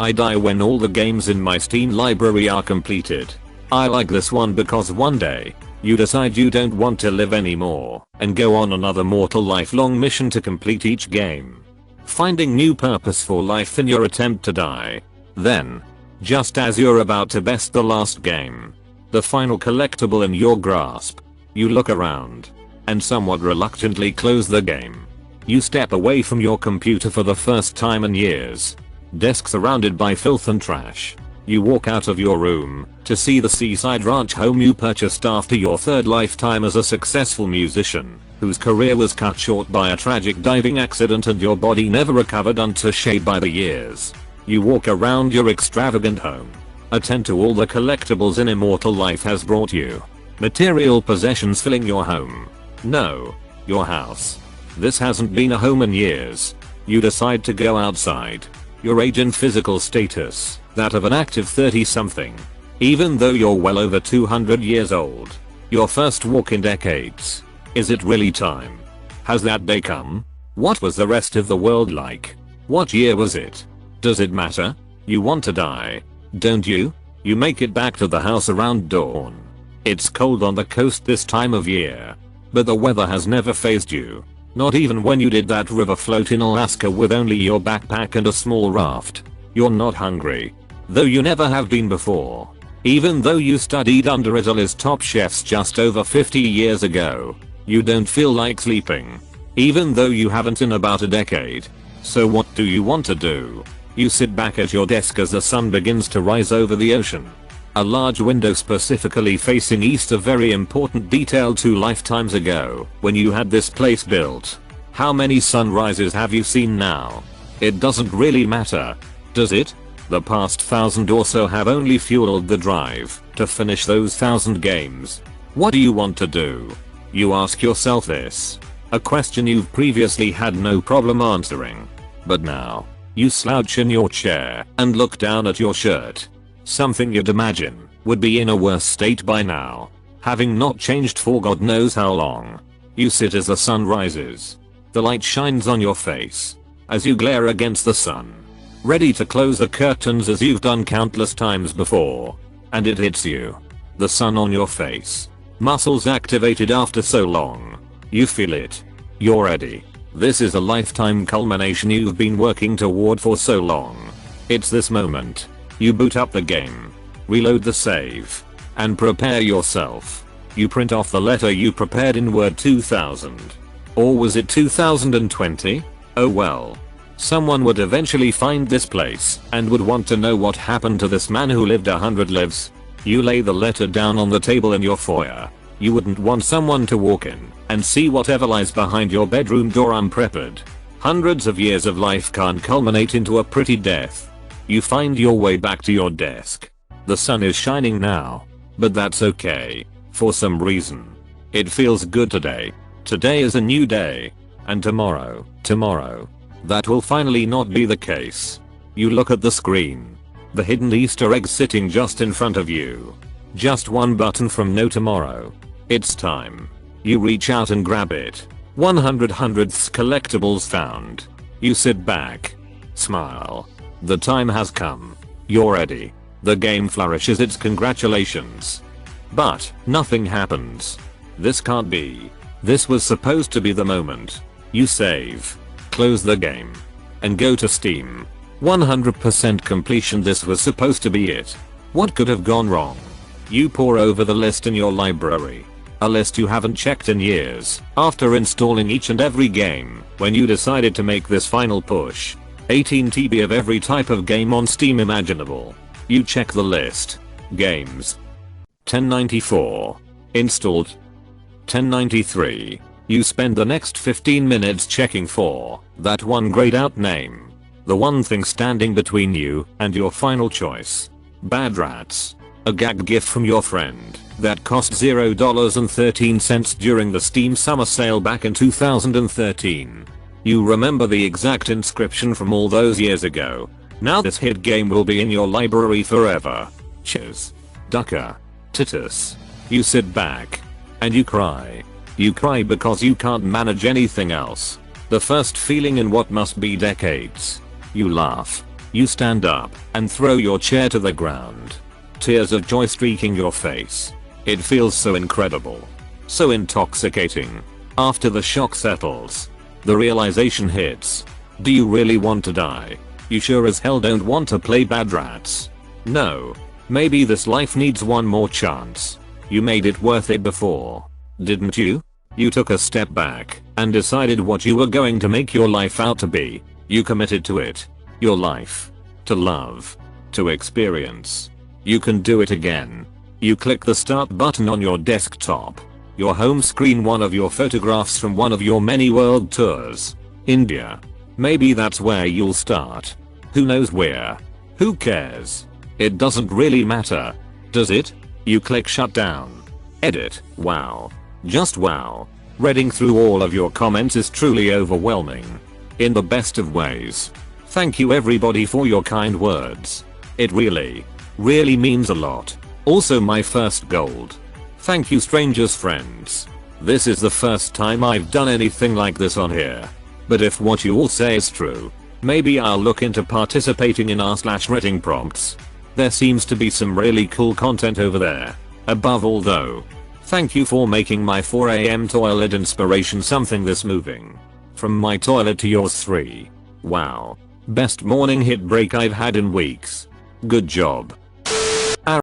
I die when all the games in my Steam library are completed. I like this one because one day, you decide you don't want to live anymore and go on another mortal lifelong mission to complete each game. Finding new purpose for life in your attempt to die. Then, just as you're about to best the last game, the final collectible in your grasp, you look around and somewhat reluctantly close the game. You step away from your computer for the first time in years. Desk surrounded by filth and trash. You walk out of your room to see the seaside ranch home you purchased after your third lifetime as a successful musician, whose career was cut short by a tragic diving accident and your body never recovered unto shape by the years. You walk around your extravagant home. Attend to all the collectibles an immortal life has brought you. Material possessions filling your home. No, your house. This hasn't been a home in years. You decide to go outside. Your age and physical status, that of an active 30-something. Even though you're well over 200 years old. Your first walk in decades. Is it really time? Has that day come? What was the rest of the world like? What year was it? Does it matter? You want to die, don't you? You make it back to the house around dawn. It's cold on the coast this time of year. But the weather has never fazed you. Not even when you did that river float in Alaska with only your backpack and a small raft. You're not hungry. Though you never have been before. Even though you studied under Italy's top chefs just over 50 years ago. You don't feel like sleeping. Even though you haven't in about a decade. So what do you want to do? You sit back at your desk as the sun begins to rise over the ocean. A large window specifically facing east, a very important detail 2 lifetimes ago when you had this place built. How many sunrises have you seen now? It doesn't really matter, does it? The past 1,000 or so have only fueled the drive to finish those 1,000 games. What do you want to do? You ask yourself this. A question you've previously had no problem answering. But now, you slouch in your chair and look down at your shirt. Something you'd imagine would be in a worse state by now, having not changed for God knows how long. You sit as the sun rises. The light shines on your face as you glare against the sun, ready to close the curtains as you've done countless times before. And it hits you. The sun on your face. Muscles activated after so long. You feel it. You're ready. This is a lifetime culmination you've been working toward for so long. It's this moment. You boot up the game, reload the save, and prepare yourself. You print off the letter you prepared in Word 2000. Or was it 2020? Oh well. Someone would eventually find this place and would want to know what happened to this man who lived 100 lives. You lay the letter down on the table in your foyer. You wouldn't want someone to walk in and see whatever lies behind your bedroom door unprepared. Hundreds of years of life can't culminate into a pretty death. You find your way back to your desk. The sun is shining now. But that's okay. For some reason. It feels good today. Today is a new day. And tomorrow, that will finally not be the case. You look at the screen. The hidden Easter egg sitting just in front of you. Just one button from no tomorrow. It's time. You reach out and grab it. 100 hundredths collectibles found. You sit back. Smile. The time has come. You're ready. The game flourishes its congratulations. But nothing happens. This can't be. This was supposed to be the moment. You save. Close the game. And go to Steam. 100% completion. This was supposed to be it. What could have gone wrong? You pore over the list in your library. A list you haven't checked in years. After installing each and every game, when you decided to make this final push. 18 TB of every type of game on Steam imaginable. You check the list. Games. 1094. Installed. 1093. You spend the next 15 minutes checking for that one grayed out name. The one thing standing between you and your final choice. Bad Rats. A gag gift from your friend that cost $0.13 during the Steam summer sale back in 2013. You remember the exact inscription from all those years ago. Now this hit game will be in your library forever. Cheers. Ducker. Titus. You sit back. And you cry. You cry because you can't manage anything else. The first feeling in what must be decades. You laugh. You stand up and throw your chair to the ground. Tears of joy streaking your face. It feels so incredible. So intoxicating. After the shock settles, the realization hits. Do you really want to die? You sure as hell don't want to play Bad Rats. No. Maybe this life needs one more chance. You made it worth it before. Didn't you? You took a step back and decided what you were going to make your life out to be. You committed to it. Your life. To love. To experience. You can do it again. You click the start button on your desktop. Your home screen, one of your photographs from one of your many world tours. India. Maybe that's where you'll start. Who knows where? Who cares? It doesn't really matter. Does it? You click shutdown. Edit. Wow. Just wow. Reading through all of your comments is truly overwhelming. In the best of ways. Thank you everybody for your kind words. It really means a lot. Also my first gold. Thank you strangers friends. This is the first time I've done anything like this on here. But if what you all say is true, maybe I'll look into participating in r/reading prompts. There seems to be some really cool content over there. Above all though, thank you for making my 4 AM toilet inspiration something this moving. From my toilet to yours 3. Wow. Best morning hit break I've had in weeks. Good job.